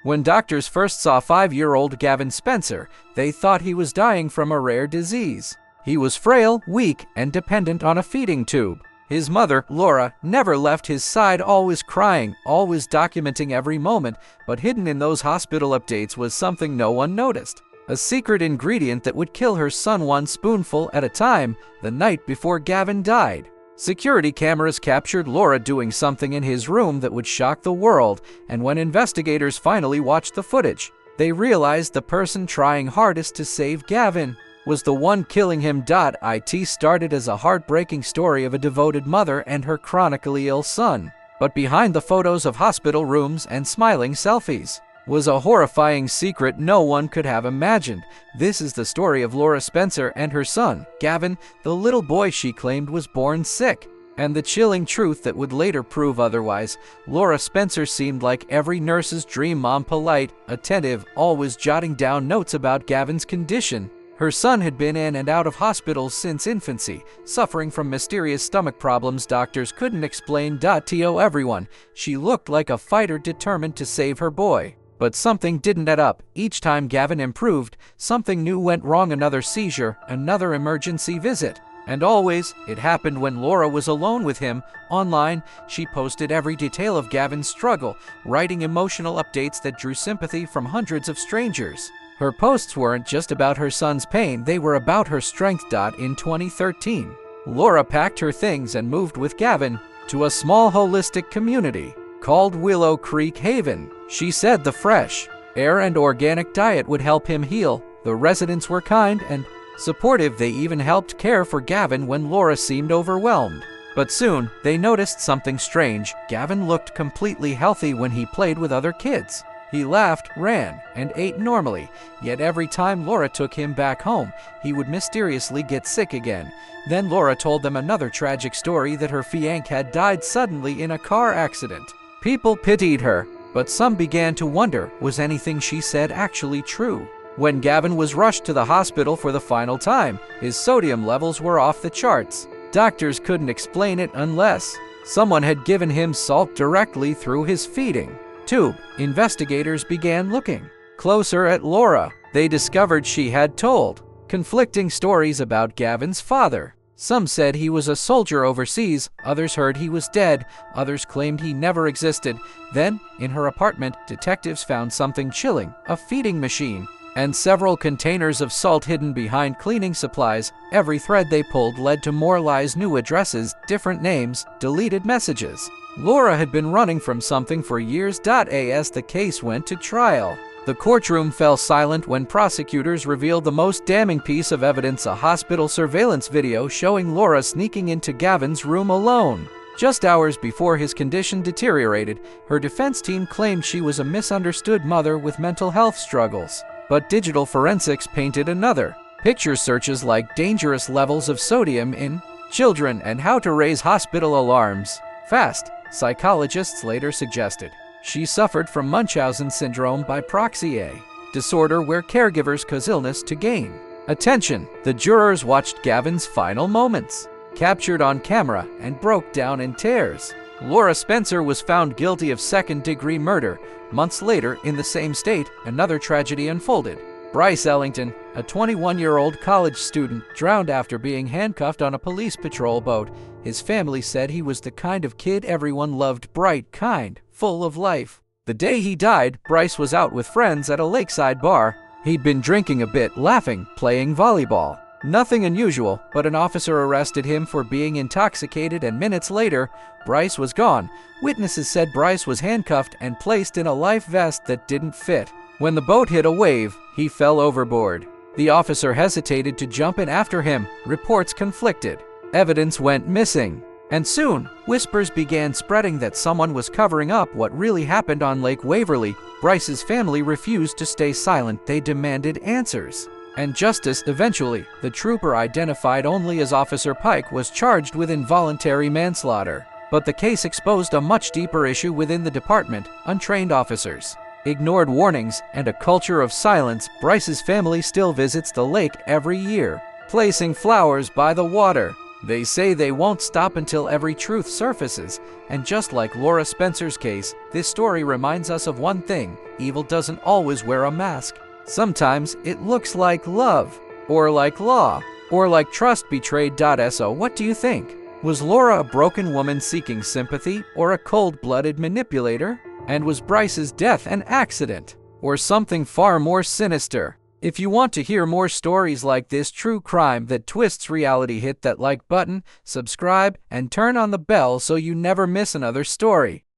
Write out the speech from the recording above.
When doctors first saw 5-year-old Gavin Spencer, they thought he was dying from a rare disease. He was frail, weak, and dependent on a feeding tube. His mother, Laura, never left his side, always crying, always documenting every moment, but hidden in those hospital updates was something no one noticed. A secret ingredient that would kill her son one spoonful at a time, the night before Gavin died. Security cameras captured Laura doing something in his room that would shock the world, and when investigators finally watched the footage, they realized the person trying hardest to save Gavin was the one killing him. It started as a heartbreaking story of a devoted mother and her chronically ill son, but behind the photos of hospital rooms and smiling selfies was a horrifying secret no one could have imagined. This is the story of Laura Spencer and her son, Gavin, the little boy she claimed was born sick, and the chilling truth that would later prove otherwise. Laura Spencer seemed like every nurse's dream mom, polite, attentive, always jotting down notes about Gavin's condition. Her son had been in and out of hospitals since infancy, suffering from mysterious stomach problems doctors couldn't explain. To everyone, she looked like a fighter determined to save her boy. But something didn't add up. Each time Gavin improved, something new went wrong. Another seizure, another emergency visit. And always, it happened when Laura was alone with him. Online, she posted every detail of Gavin's struggle, writing emotional updates that drew sympathy from hundreds of strangers. Her posts weren't just about her son's pain, they were about her strength. In 2013, Laura packed her things and moved with Gavin to a small holistic community called Willow Creek Haven. She said the fresh air and organic diet would help him heal. The residents were kind and supportive. They even helped care for Gavin when Laura seemed overwhelmed. But soon, they noticed something strange. Gavin looked completely healthy when he played with other kids. He laughed, ran, and ate normally, yet every time Laura took him back home, he would mysteriously get sick again. Then Laura told them another tragic story, that her fiancé had died suddenly in a car accident. People pitied her, but some began to wonder, was anything she said actually true? When Gavin was rushed to the hospital for the final time, his sodium levels were off the charts. Doctors couldn't explain it unless someone had given him salt directly through his feeding tube. Investigators began looking closer at Laura. They discovered she had told conflicting stories about Gavin's father. Some said he was a soldier overseas, others heard he was dead, others claimed he never existed. Then, in her apartment, detectives found something chilling, a feeding machine, and several containers of salt hidden behind cleaning supplies. Every thread they pulled led to more lies, new addresses, different names, deleted messages. Laura had been running from something for years. As the case went to trial, the courtroom fell silent when prosecutors revealed the most damning piece of evidence, a hospital surveillance video showing Laura sneaking into Gavin's room alone. Just hours before his condition deteriorated, her defense team claimed she was a misunderstood mother with mental health struggles. But digital forensics painted another picture. Searches like dangerous levels of sodium in children and how to raise hospital alarms fast. Psychologists later suggested she suffered from Munchausen syndrome by proxy, a disorder where caregivers cause illness to gain attention. The jurors watched Gavin's final moments, captured on camera, and broke down in tears. Laura Spencer was found guilty of second-degree murder. Months later, in the same state, another tragedy unfolded. Bryce Ellington, a 21-year-old college student, drowned after being handcuffed on a police patrol boat. His family said he was the kind of kid everyone loved, bright, kind, full of life. The day he died, Bryce was out with friends at a lakeside bar. He'd been drinking a bit, laughing, playing volleyball. Nothing unusual, but an officer arrested him for being intoxicated, and minutes later, Bryce was gone. Witnesses said Bryce was handcuffed and placed in a life vest that didn't fit. When the boat hit a wave, he fell overboard. The officer hesitated to jump in after him. Reports conflicted. Evidence went missing. And soon, whispers began spreading that someone was covering up what really happened on Lake Waverly. Bryce's family refused to stay silent. They demanded answers and justice. Eventually, the trooper, identified only as Officer Pike, was charged with involuntary manslaughter. But the case exposed a much deeper issue within the department: untrained officers, ignored warnings, and a culture of silence. Bryce's family still visits the lake every year, placing flowers by the water. They say they won't stop until every truth surfaces, and just like Laura Spencer's case, this story reminds us of one thing: evil doesn't always wear a mask. Sometimes it looks like love, or like law, or like trust betrayed. So what do you think? Was Laura a broken woman seeking sympathy, or a cold-blooded manipulator? And was Bryce's death an accident, or something far more sinister? If you want to hear more stories like this true crime that twists reality, hit that like button, subscribe, and turn on the bell so you never miss another story.